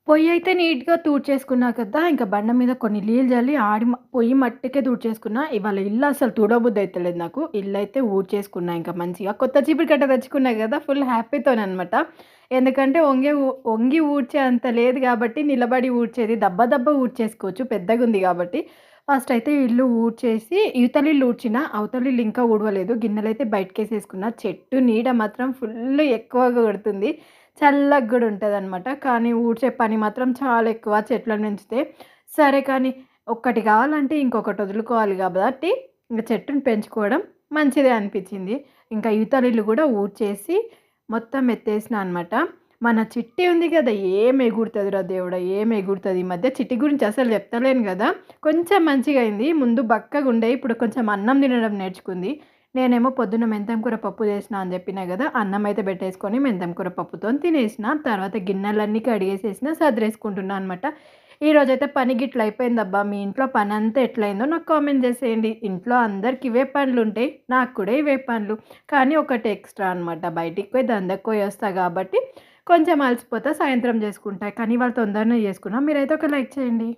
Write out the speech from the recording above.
పొయ్యి అయితే నీట్‌గా తూడ్చేసుకున్నా కదా! ఇంక బండ మీద కొన్ని నీళ్ళు జల్లి పొయ్యి మట్టికే తూడ్చేసుకున్నా. ఇవాళ ఇల్లు అసలు తుడవబుద్దయితలేదు నాకు. ఇల్లయితే ఊడ్చేసుకున్నా ఇంక మంచిగా. కొత్త చీపురు కట్ట తెచ్చుకున్నా గదా! ఫుల్ హ్యాపీతోననమాట. ఎందుకంటే వంగి ఊడ్చే అంత లేదు గాబట్టి, నిలబడి ఊడ్చేది దబ్బ దబ్బ ఊడ్చేసుకోవచ్చు పెద్దగుంది గాబట్టి. ఫస్ట్ అయితే ఇల్లు ఊడ్చేసి ఇవతలిల్లు ఊడ్చిన, అవతలిల్లు ఇంకా ఊడవలేదు. గిన్నెలైతే బయటకేసేసుకున్నా. చెట్టు నీడ మాత్రం ఫుల్ ఎక్కువగా కొడుతుంది. చల్లగా గూడా ఉంటదనమాట. కానీ ఊడ్చే పని మాత్రం చాలా ఎక్కువ చెట్లను పెంచితే. సరే కానీ ఒక్కటి కావాలంటే ఇంకొకటి వదులుకోవాలి కాబట్టి ఇంక చెట్టుని పెంచుకోవడం మంచిదే అనిపించింది. ఇంకా ఇవతలిల్లు గూడా ఊడ్చేసి మొత్తం ఎత్తేసినా అనమాట. మన చిట్టి ఉంది గదా! ఏం ఎగురుతదిరా దేవుడా! ఏం ఎగురుతది. ఈ మధ్య చిట్టి గురించి అసలు చెప్తలేను గదా! కొంచెం మంచిగా అయింది. ముందు బక్కగుండే ఇప్పుడు కొంచెం అన్నం తినడం నేర్చుకుంది. నేనేమో పొద్దున్న మెంతం కూర పప్పు చేసినా అని చెప్పినా గదా! అన్నం అయితే పెట్టేసుకొని మెంతం కూర పప్పుతోని తినేసిన. తర్వాత గిన్నెలన్నీ కడిగేసేసిన, సదిరేసుకుంటున్నా అనమాట. ఈరోజైతే పని గిట్ల అయిపోయిందబ్బా! మీ ఇంట్లో పనంతా ఎట్లయిందో నాకు కామెంట్ చేసేయండి. ఇంట్లో అందరికి ఇవే పనులుంటాయి. నాకు కూడా ఇవే పనులు. కానీ ఒకటి ఎక్స్‌ట్రా అనమాట. బయటికి పోయి దందకు పోయొస్తా కాబట్టి కొంచెం అలసిపోతా. సాయంత్రం చేసుకుంటా. కానీ ఇవాళ తొందరనే చేసుకున్నా. మీరైతే ఒక లైక్ చేయండి.